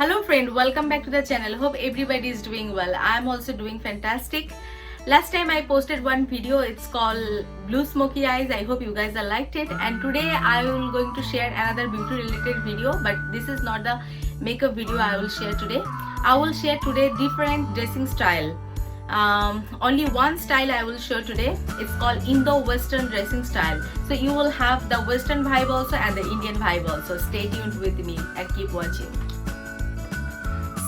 Hello friend, welcome back to the channel. Hope everybody is doing well. I am also doing fantastic. Last time I posted one video, it's called Blue Smoky Eyes. I hope you guys have liked it, and today I will going to share another beauty related video, but this is not the makeup video I will share today. I will share today different dressing style. Only one style I will show today. It's called Indo-Western dressing style. So you will have the Western vibe also and the Indian vibe also. Stay tuned with me and keep watching.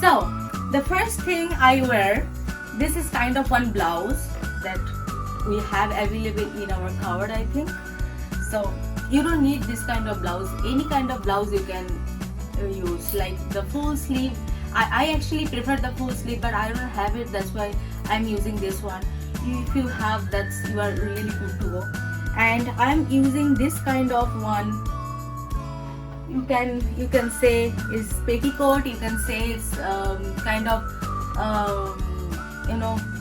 So the first thing I wear, this is kind of one blouse that we have available in our cupboard, I think. So you don't need this kind of blouse. Any kind of blouse you can use, like the full sleeve. I actually prefer the full sleeve, but I don't have it, that's why I'm using this one. If you have, that's you are really good to go. And I'm using this kind of one. You can say it's petticoat. You can say it's kind of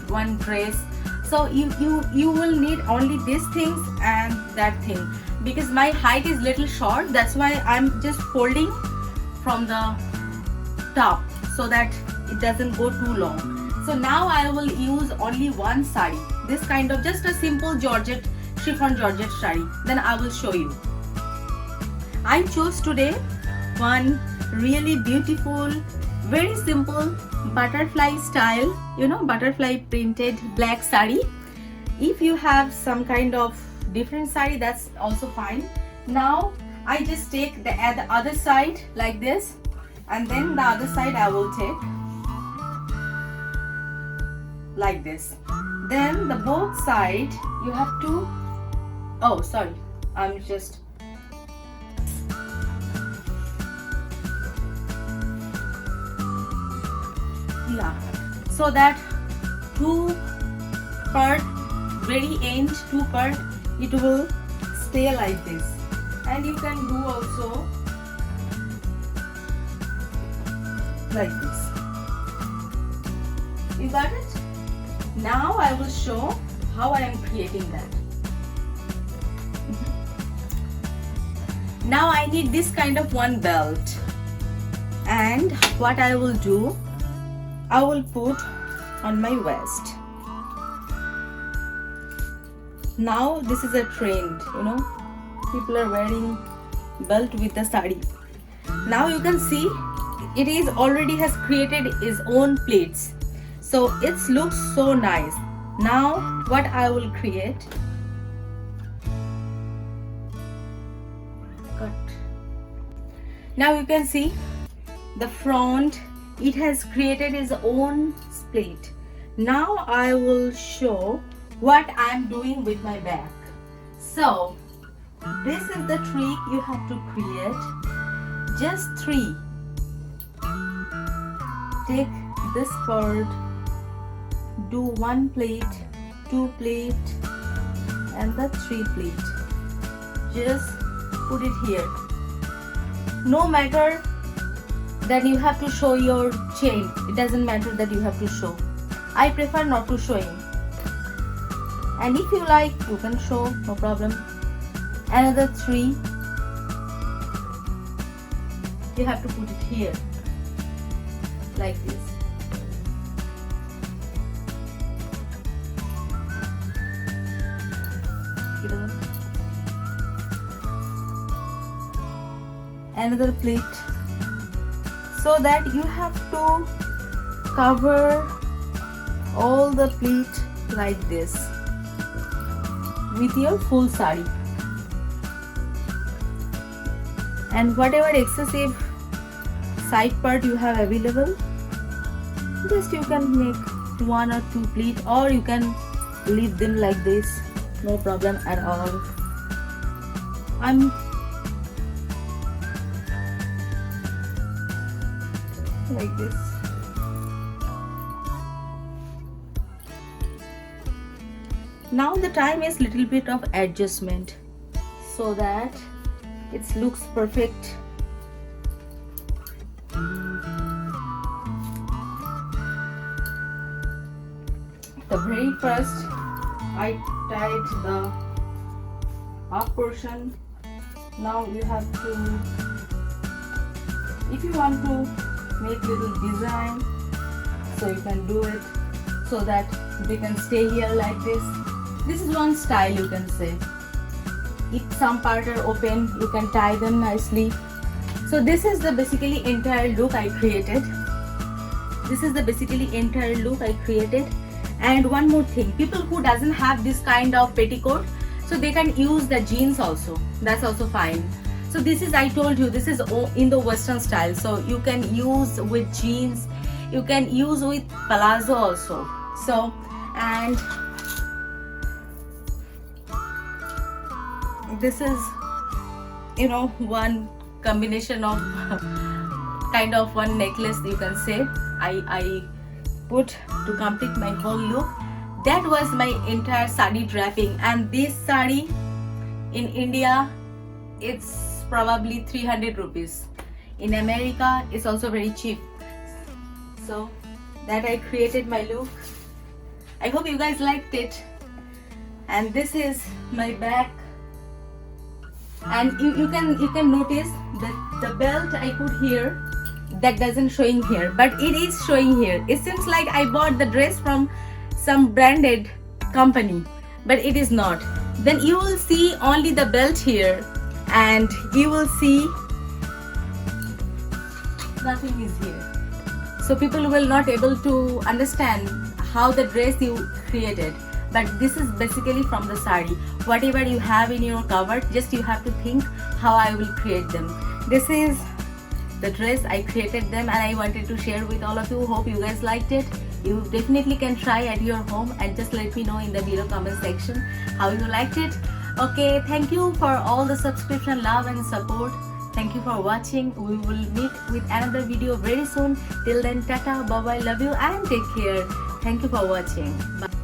one dress. So you will need only these things and that thing, because my height is little short. That's why I'm just folding from the top so that it doesn't go too long. So now I will use only one sari, this kind of just a simple Georgette, chiffon Georgette sari. Then I will show you. I chose today one really beautiful, very simple butterfly style, butterfly printed black sari. If you have some kind of different sari, that's also fine. Now I just take the other side like this, and then the other side I will take like this. Then the both side you have to, oh sorry, I'm just, yeah, so that two part, very end two part, it will stay like this. And you can do also like this. You got it? Now I will show how I am creating that. Now I need this kind of one belt, and what I will do, I will put on my waist. Now this is a trend, people are wearing belt with the sari. Now you can see it is already has created its own pleats, so it looks so nice. Now what I will create, cut. Now you can see the front, it has created its own split. Now I will show what I am doing with my back. So this is the trick you have to create. Just three. Take this part, do one plate, two plate, and the three plate. Just put it here. No matter that you have to show your chain, it doesn't matter that you have to show. I prefer not to showing. And if you like, you can show, no problem. Another three, you have to put it here like this. Another plate, so that you have to cover all the pleat like this with your full sari. And whatever excessive side part you have available, just you can make one or two pleat, or you can leave them like this, no problem at all. I'm like this. Now the time is little bit of adjustment so that it looks perfect. The very first I tied the up portion. Now you have to, if you want to make little design, so you can do it so that they can stay here like this. This is one style, you can say. If some part are open, you can tie them nicely. So this is the basically entire look I created. This is the basically entire look I created. And one more thing, people who doesn't have this kind of petticoat, so they can use the jeans also. That's also fine. So this is, I told you, this is in the Western style. So you can use with jeans, you can use with palazzo also. So, and this is, you know, one combination of kind of one necklace, you can say, I put to complete my whole look. That was my entire sari draping, and this sari in India it's probably 300 rupees. In America it's also very cheap. So that I created my look. I hope you guys liked it. And this is my back. And you can notice that the belt I put here, that doesn't showing here, but it is showing here. It seems like I bought the dress from some branded company, but it is not. Then you will see only the belt here, and you will see nothing is here. So people will not able to understand how the dress you created. But this is basically from the sari. Whatever you have in your cupboard, just you have to think how I will create them. This is the dress I created them, and I wanted to share with all of you. Hope you guys liked it. You definitely can try at your home, and just let me know in the below comment section how you liked it. Okay, thank you for all the subscription, love and support. Thank you for watching. We will meet with another video very soon. Till then, tata, bye bye, love you and take care. Thank you for watching. Bye.